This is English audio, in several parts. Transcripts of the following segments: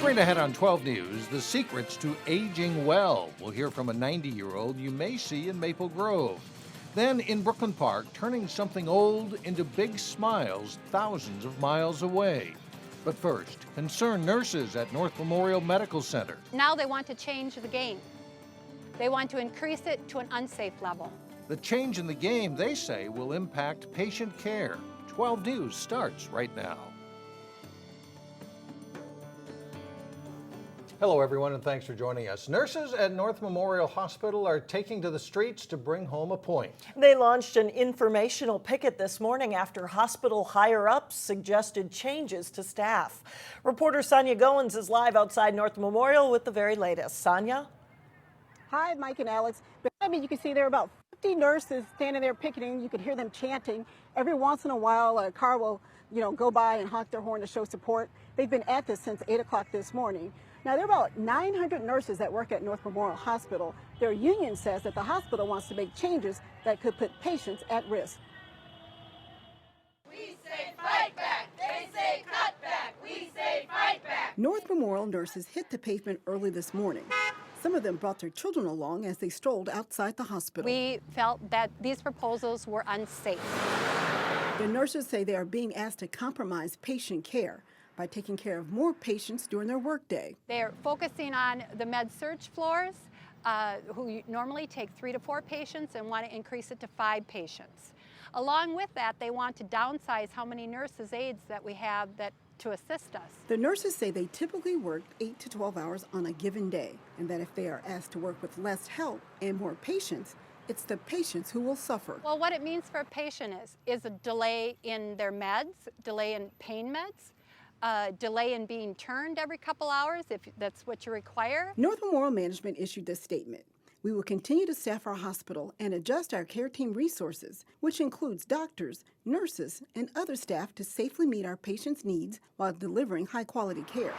Straight ahead on 12 News, the secrets to aging well. We'll hear from a 90-year-old you may see in Maple Grove. Then in Brooklyn Park, turning something old into big smiles thousands of miles away. But first, concerned nurses at North Memorial Medical Center. Now they want to change the game. They want to increase it to an unsafe level. The change in the game, they say, will impact patient care. 12 News starts right now. Hello, everyone, and thanks for joining us. Nurses at North Memorial Hospital are taking to the streets to bring home a point. They launched an informational picket this morning after hospital higher-ups suggested changes to staff. Reporter Sonia Goins is live outside North Memorial with the very latest. Sonia? Hi, Mike and Alex. Behind me, you can see there are about 50 nurses standing there picketing. You can hear them chanting. Every once in a while, a car will, go by and honk their horn to show support. They've been at this since 8 o'clock this morning. Now, there are about 900 nurses that work at North Memorial Hospital. Their union says that the hospital wants to make changes that could put patients at risk. We say fight back. They say cut back. We say fight back. North Memorial nurses hit the pavement early this morning. Some of them brought their children along as they strolled outside the hospital. We felt that these proposals were unsafe. The nurses say they are being asked to compromise patient care by taking care of more patients during their workday. They're focusing on the med-surg floors, who normally take 3 to 4 patients, and want to increase it to 5 patients. Along with that, they want to downsize how many nurses aides that we have to assist us. The nurses say they typically work 8 to 12 hours on a given day, and that if they are asked to work with less help and more patients, it's the patients who will suffer. Well, what it means for a patient is a delay in their meds, delay in pain meds, delay in being turned every couple hours if that's what you require. North Memorial Management issued this statement. We will continue to staff our hospital and adjust our care team resources, which includes doctors, nurses, and other staff to safely meet our patients' needs while delivering high-quality care.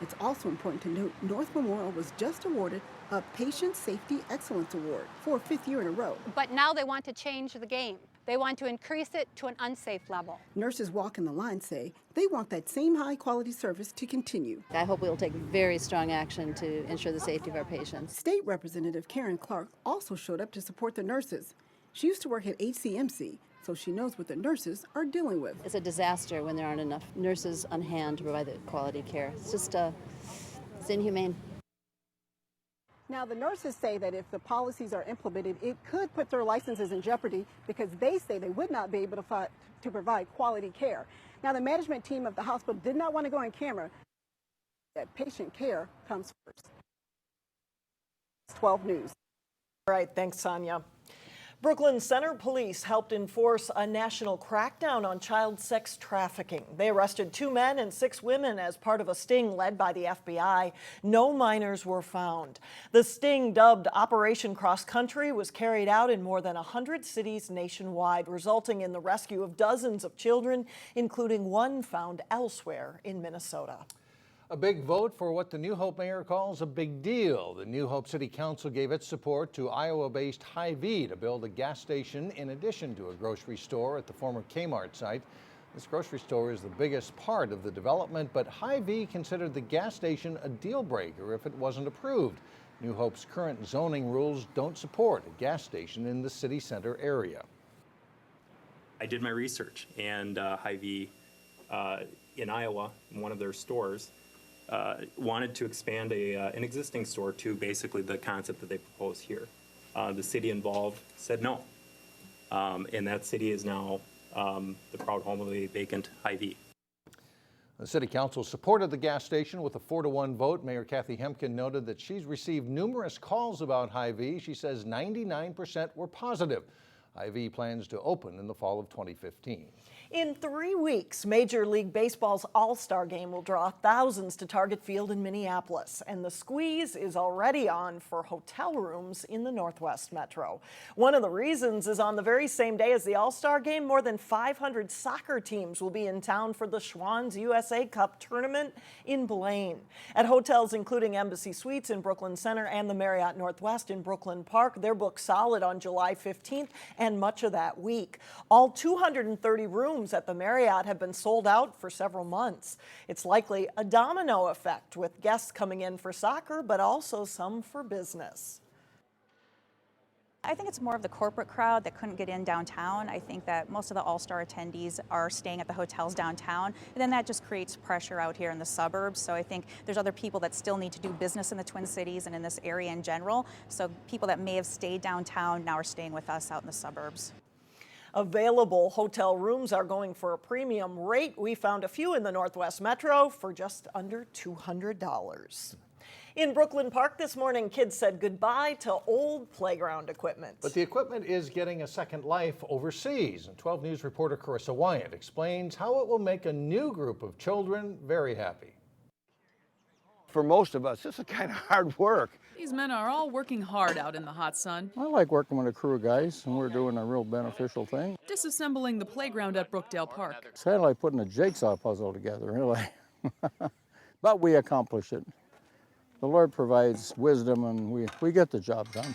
It's also important to note North Memorial was just awarded a Patient Safety Excellence Award for a 5th year in a row. But now they want to change the game. They want to increase it to an unsafe level. Nurses walking the line say they want that same high-quality service to continue. I hope we will take very strong action to ensure the safety of our patients. State Representative Karen Clark also showed up to support the nurses. She used to work at HCMC, so she knows what the nurses are dealing with. It's a disaster when there aren't enough nurses on hand to provide the quality care. It's just, it's inhumane. Now, the nurses say that if the policies are implemented, it could put their licenses in jeopardy because they say they would not be able to provide quality care. Now, the management team of the hospital did not want to go on camera. That patient care comes first. 12 News. All right, thanks, Sonia. Brooklyn Center Police helped enforce a national crackdown on child sex trafficking. They arrested 2 men and 6 women as part of a sting led by the FBI. No minors were found. The sting, dubbed Operation Cross Country, was carried out in more than 100 cities nationwide, resulting in the rescue of dozens of children, including one found elsewhere in Minnesota. A big vote for what the New Hope mayor calls a big deal. The New Hope City Council gave its support to Iowa-based Hy-Vee to build a gas station in addition to a grocery store at the former Kmart site. This grocery store is the biggest part of the development, but Hy-Vee considered the gas station a deal breaker if it wasn't approved. New Hope's current zoning rules don't support a gas station in the city center area. I did my research, and Hy-Vee in Iowa, in one of their stores, wanted to expand an existing store to basically the concept that they propose here. The city involved said no, and that city is now the proud home of a vacant Hy-Vee. The City Council supported the gas station with a 4-to-1 vote. Mayor Kathy Hemken noted that she's received numerous calls about Hy-Vee. She says 99% were positive. Hy-Vee plans to open in the fall of 2015. In 3 weeks, Major League Baseball's All-Star Game will draw thousands to Target Field in Minneapolis, and the squeeze is already on for hotel rooms in the Northwest Metro. One of the reasons is on the very same day as the All-Star Game, more than 500 soccer teams will be in town for the Schwann's USA Cup tournament in Blaine. At hotels including Embassy Suites in Brooklyn Center and the Marriott Northwest in Brooklyn Park, they're booked solid on July 15th and much of that week. All 230 rooms at the Marriott have been sold out for several months. It's likely a domino effect with guests coming in for soccer, but also some for business. I think it's more of the corporate crowd that couldn't get in downtown. I think that most of the all-star attendees are staying at the hotels downtown, and then that just creates pressure out here in the suburbs. So I think there's other people that still need to do business in the Twin Cities and in this area in general. So people that may have stayed downtown now are staying with us out in the suburbs. Available hotel rooms are going for a premium rate. We found a few in the Northwest Metro for just under $200. In Brooklyn Park this morning, kids said goodbye to old playground equipment. But the equipment is getting a second life overseas. And 12 News reporter Carissa Wyatt explains how it will make a new group of children very happy. For most of us, this is kind of hard work. These men are all working hard out in the hot sun. I like working with a crew of guys, and we're doing a real beneficial thing. Disassembling the playground at Brookdale Park. It's kind of like putting a jigsaw puzzle together, really. But we accomplish it. The Lord provides wisdom, and we get the job done.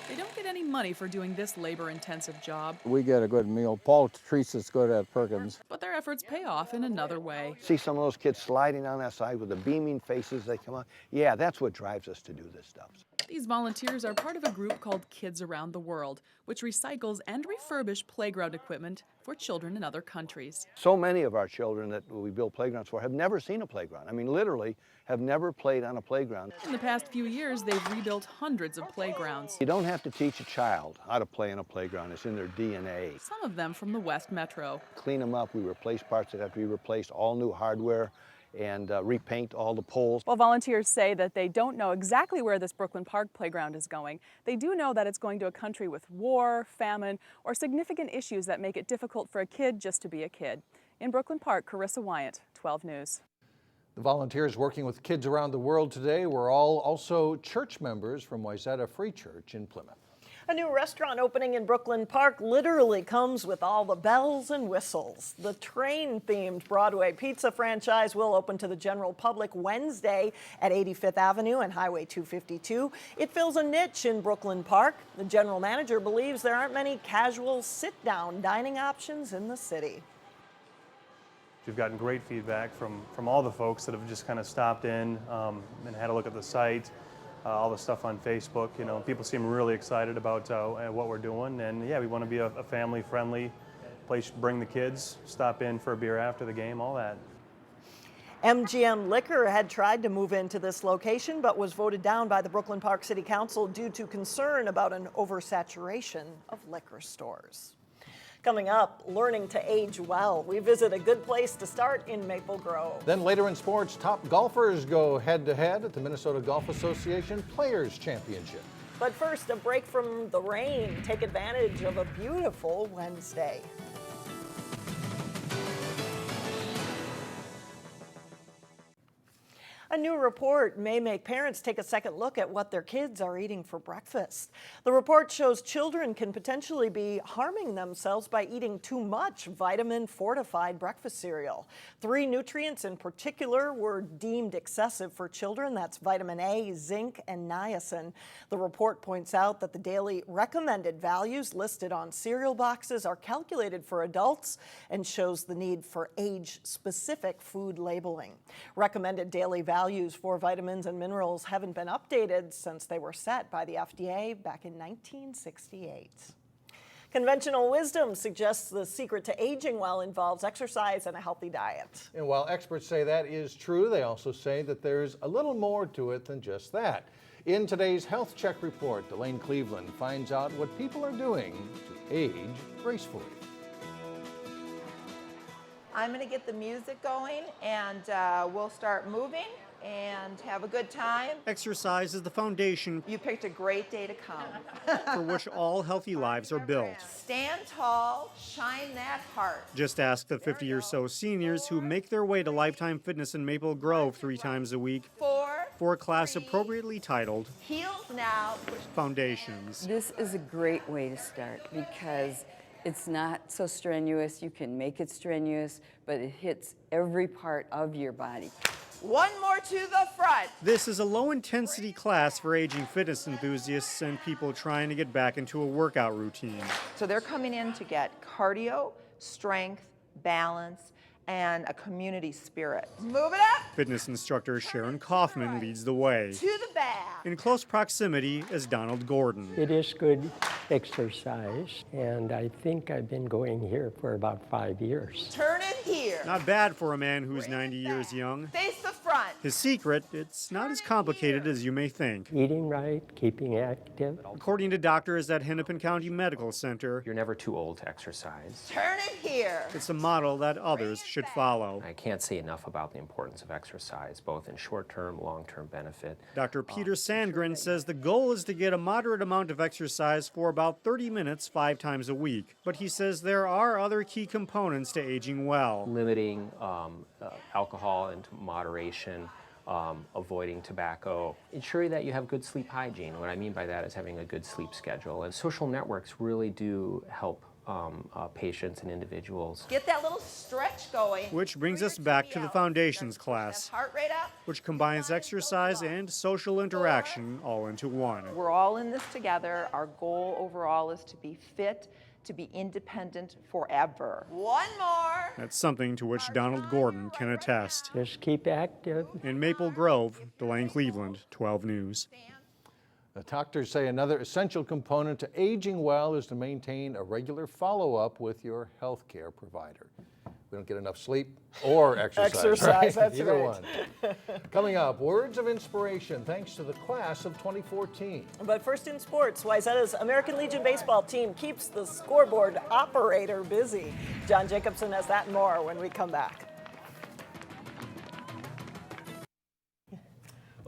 They don't get any money for doing this labor-intensive job. We get a good meal. Paul treats us good at Perkins. But their efforts pay off in another way. See some of those kids sliding on that side with the beaming faces they come on. Yeah, that's what drives us to do this stuff. These volunteers are part of a group called Kids Around the World, which recycles and refurbishes playground equipment for children in other countries. So many of our children that we build playgrounds for have never seen a playground. I mean, literally have never played on a playground. In the past few years, they've rebuilt hundreds of playgrounds. You don't have to teach a child how to play on a playground. It's in their DNA. Some of them from the West Metro. Clean them up. We replace parts that have to be replaced, all new hardware, and repaint all the poles. While volunteers say that they don't know exactly where this Brooklyn Park playground is going, they do know that it's going to a country with war, famine, or significant issues that make it difficult for a kid just to be a kid. In Brooklyn Park, Carissa Wyatt, 12 News. The volunteers working with Kids Around the World today were all also church members from Wayzata Free Church in Plymouth. A new restaurant opening in Brooklyn Park literally comes with all the bells and whistles. The train-themed Broadway pizza franchise will open to the general public Wednesday at 85th Avenue and Highway 252. It fills a niche in Brooklyn Park. The general manager believes there aren't many casual sit-down dining options in the city. We've gotten great feedback from all the folks that have just kind of stopped in and had a look at the site. All the stuff on Facebook, you know, people seem really excited about what we're doing, and yeah, we want to be a family-friendly place. Bring the kids, stop in for a beer after the game, all that. MGM Liquor had tried to move into this location, but was voted down by the Brooklyn Park City Council due to concern about an oversaturation of liquor stores. Coming up, learning to age well. We visit a good place to start in Maple Grove. Then later in sports, top golfers go head-to-head at the Minnesota Golf Association Players Championship. But first, a break from the rain. Take advantage of a beautiful Wednesday. A new report may make parents take a second look at what their kids are eating for breakfast. The report shows children can potentially be harming themselves by eating too much vitamin-fortified breakfast cereal. 3 nutrients in particular were deemed excessive for children. That's vitamin A, zinc, and niacin. The report points out that the daily recommended values listed on cereal boxes are calculated for adults and shows the need for age-specific food labeling. Recommended daily values for vitamins and minerals haven't been updated since they were set by the FDA back in 1968. Conventional wisdom suggests the secret to aging well involves exercise and a healthy diet. And while experts say that is true, they also say that there's a little more to it than just that. In today's Health Check report, Elaine Cleveland finds out what people are doing to age gracefully. I'm going to get the music going, and we'll start moving and have a good time. Exercise is the foundation. You picked a great day to come. For which all healthy lives are built. Stand tall, shine that heart. Just ask the 50 or so seniors who make their way to Lifetime Fitness in Maple Grove 3 times a week 4, for a class appropriately titled Heels Now. Foundations. This is a great way to start because it's not so strenuous. You can make it strenuous, but it hits every part of your body. One more to the front. This is a low-intensity class for aging fitness enthusiasts and people trying to get back into a workout routine. So they're coming in to get cardio, strength, balance, and a community spirit. Move it up. Fitness instructor Sharon Kaufman leads the way. To the back. In close proximity is Donald Gordon. It is good exercise, and I think I've been going here for about 5 years. Turn it here. Not bad for a man who's 90 years young. Face the front. His secret, it's not as complicated as you may think. Eating right, keeping active. According to doctors at Hennepin County Medical Center, you're never too old to exercise. Turn it here. It's a model that others should follow. I can't say enough about the importance of exercise, both in short-term, long-term benefit. Dr. Peter Sandgren says the goal is to get a moderate amount of exercise for about 30 minutes 5 times a week. But he says there are other key components to aging well. Limiting alcohol into moderation, avoiding tobacco, ensuring that you have good sleep hygiene. What I mean by that is having a good sleep schedule. And social networks really do help patients and individuals. Get that little stretch going. Which brings us back to the foundations class, Heart rate up. which combines exercise and social interaction all into one. We're all in this together. Our goal overall is to be fit, to be independent forever. One more. That's something to which Donald Gordon can attest. Just keep active. In Maple Grove, Delane Cleveland, 12 News. The doctors say another essential component to aging well is to maintain a regular follow-up with your health care provider. We don't get enough sleep or exercise, right? That's Either right. one. Coming up, words of inspiration thanks to the class of 2014. But first in sports, Wayzata's American Legion baseball team keeps the scoreboard operator busy. John Jacobson has that and more when we come back.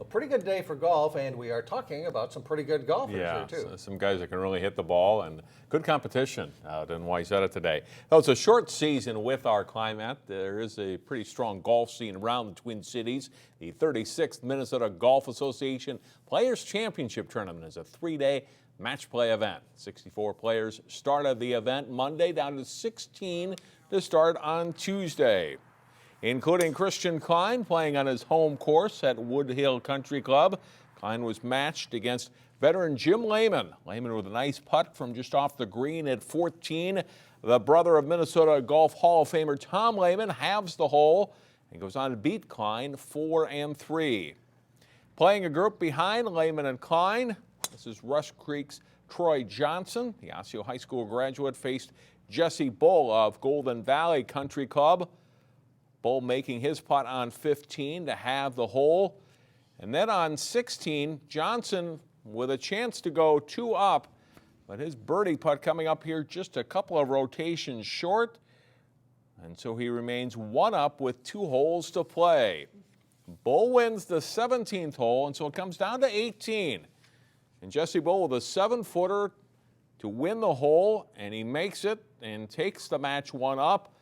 A pretty good day for golf, and we are talking about some pretty good golfers here, too. Some guys that can really hit the ball, and good competition out in Wayzata today. Though it's a short season with our climate, there is a pretty strong golf scene around the Twin Cities. The 36th Minnesota Golf Association Players Championship Tournament is a 3-day match play event. 64 players started the event Monday, down to 16 to start on Tuesday, including Christian Klein playing on his home course at Woodhill Country Club. Klein was matched against veteran Jim Lehman. Lehman with a nice putt from just off the green at 14. The brother of Minnesota Golf Hall of Famer Tom Lehman halves the hole and goes on to beat Klein 4-3. Playing a group behind Lehman and Klein, this is Rush Creek's Troy Johnson. The Osseo High School graduate faced Jesse Bull of Golden Valley Country Club. Bull making his putt on 15 to have the hole. And then on 16, Johnson with a chance to go 2 up, but his birdie putt coming up here just a couple of rotations short. And so he remains 1 up with 2 holes to play. Bull wins the 17th hole, and so it comes down to 18. And Jesse Bull with a 7-footer to win the hole, and he makes it and takes the match 1 up.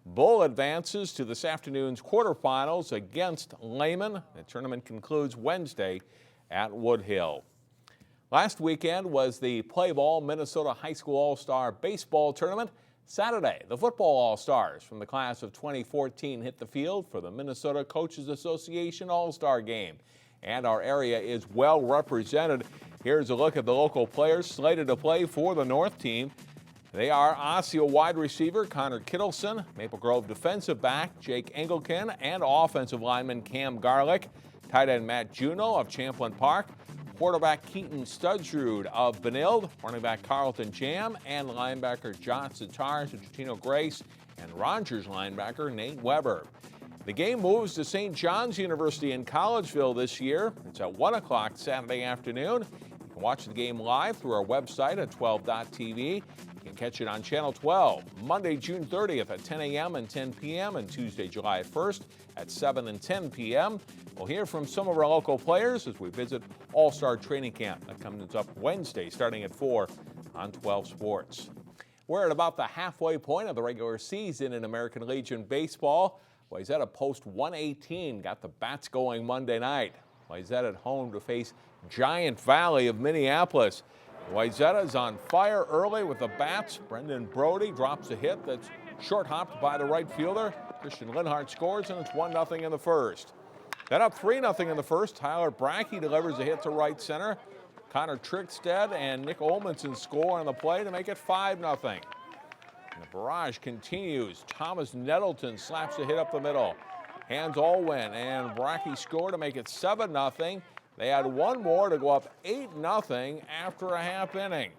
Bull advances to this afternoon's quarterfinals against Lehman. The tournament concludes Wednesday at Woodhill. Last weekend was the Play Ball Minnesota High School All-Star Baseball Tournament. Saturday, the Football All-Stars from the class of 2014 hit the field for the Minnesota Coaches Association All-Star Game. And our area is well represented. Here's a look at the local players slated to play for the North team. They are Osseo wide receiver Connor Kittleson, Maple Grove defensive back Jake Engelken, and offensive lineman Cam Garlick, tight end Matt Juneau of Champlin Park, quarterback Keaton Studsrud of Benilde, running back Carlton Jam, and linebacker John Sitar, Jatino Grace, and Rogers linebacker Nate Weber. The game moves to St. John's University in Collegeville this year. It's at 1 o'clock Saturday afternoon. You can watch the game live through our website at 12.tv. You can catch it on Channel 12, Monday, June 30th at 10 a.m. and 10 p.m. and Tuesday, July 1st at 7 and 10 p.m. We'll hear from some of our local players as we visit All-Star Training Camp. That comes up Wednesday starting at 4 on 12 Sports. We're at about the halfway point of the regular season in American Legion Baseball. Wayzata Post 118 got the bats going Monday night. Wayzata at home to face Giant Valley of Minneapolis. Wayzata is on fire early with the bats. Brendan Brody drops a hit that's short-hopped by the right fielder. Christian Linhart scores, and it's 1-0 in the first. Then up 3-0 in the first. Tyler Brackey delivers a hit to right center. Connor Trickstead and Nick Olmanson score on the play to make it 5-0. And the barrage continues. Thomas Nettleton slaps a hit up the middle. Hands Allwin and Brackey score to make it 7-0. They had one more to go up 8-0 after a half inning.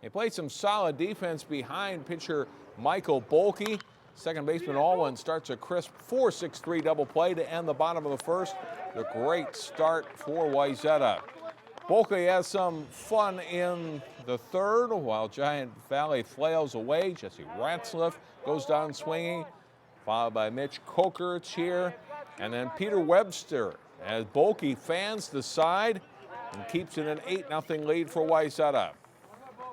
They played some solid defense behind pitcher Michael Bolke. Second baseman Allwin starts a crisp 4-6-3 double play to end the bottom of the first. A great start for Wayzata. Bolke has some fun in the third while Giant Valley flails away. Jesse Ratzliff goes down swinging, followed by Mitch Kokerts here. And then Peter Webster as Bolke fans the side and keeps it an 8-0 lead for Wayzata.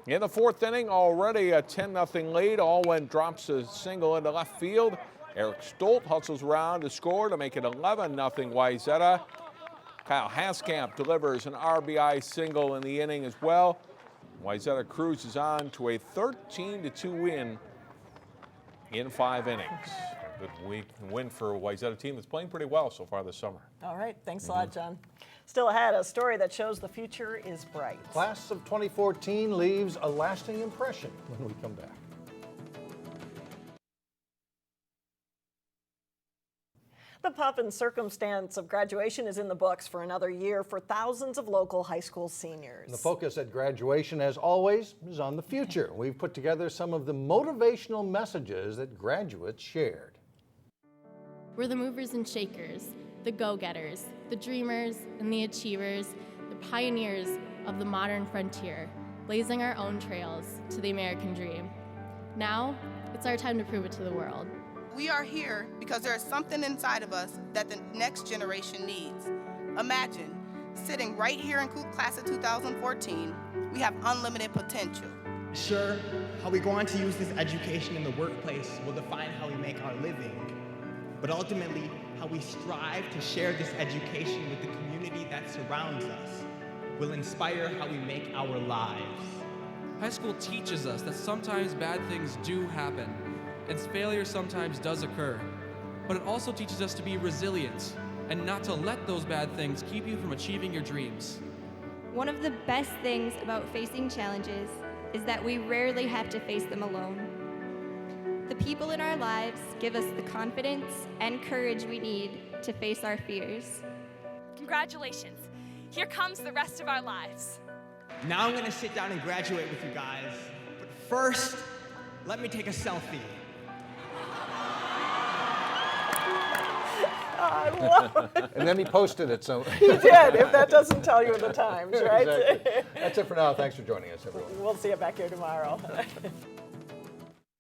In the fourth inning, already a 10-0 lead. Allwin drops a single into left field. Eric Stolt hustles around to score to make it 11-0 Wayzata. Kyle Haskamp delivers an RBI single in the inning as well. Wayzata cruises on to a 13-2 win in 5 innings. A good win for a Wayzata team that's playing pretty well so far this summer. All right, thanks a lot, John. Still ahead, a story that shows the future is bright. Class of 2014 leaves a lasting impression when we come back. The pomp and circumstance of graduation is in the books for another year for thousands of local high school seniors. The focus at graduation, as always, is on the future. We've put together some of the motivational messages that graduates shared. We're the movers and shakers, the go-getters, the dreamers and the achievers, the pioneers of the modern frontier, blazing our own trails to the American dream. Now, it's our time to prove it to the world. We are here because there is something inside of us that the next generation needs. Imagine, sitting right here in class of 2014, we have unlimited potential. Sure, how we go on to use this education in the workplace will define how we make our living, but ultimately, how we strive to share this education with the community that surrounds us will inspire how we make our lives. High school teaches us that sometimes bad things do happen, and failure sometimes does occur. But it also teaches us to be resilient and not to let those bad things keep you from achieving your dreams. One of the best things about facing challenges is that we rarely have to face them alone. The people in our lives give us the confidence and courage we need to face our fears. Congratulations. Here comes the rest of our lives. Now I'm gonna sit down and graduate with you guys, but first, let me take a selfie. I love it. And then he posted it, so. He did, if that doesn't tell you in the Times, right? Exactly. That's it for now. Thanks for joining us, everyone. We'll see you back here tomorrow.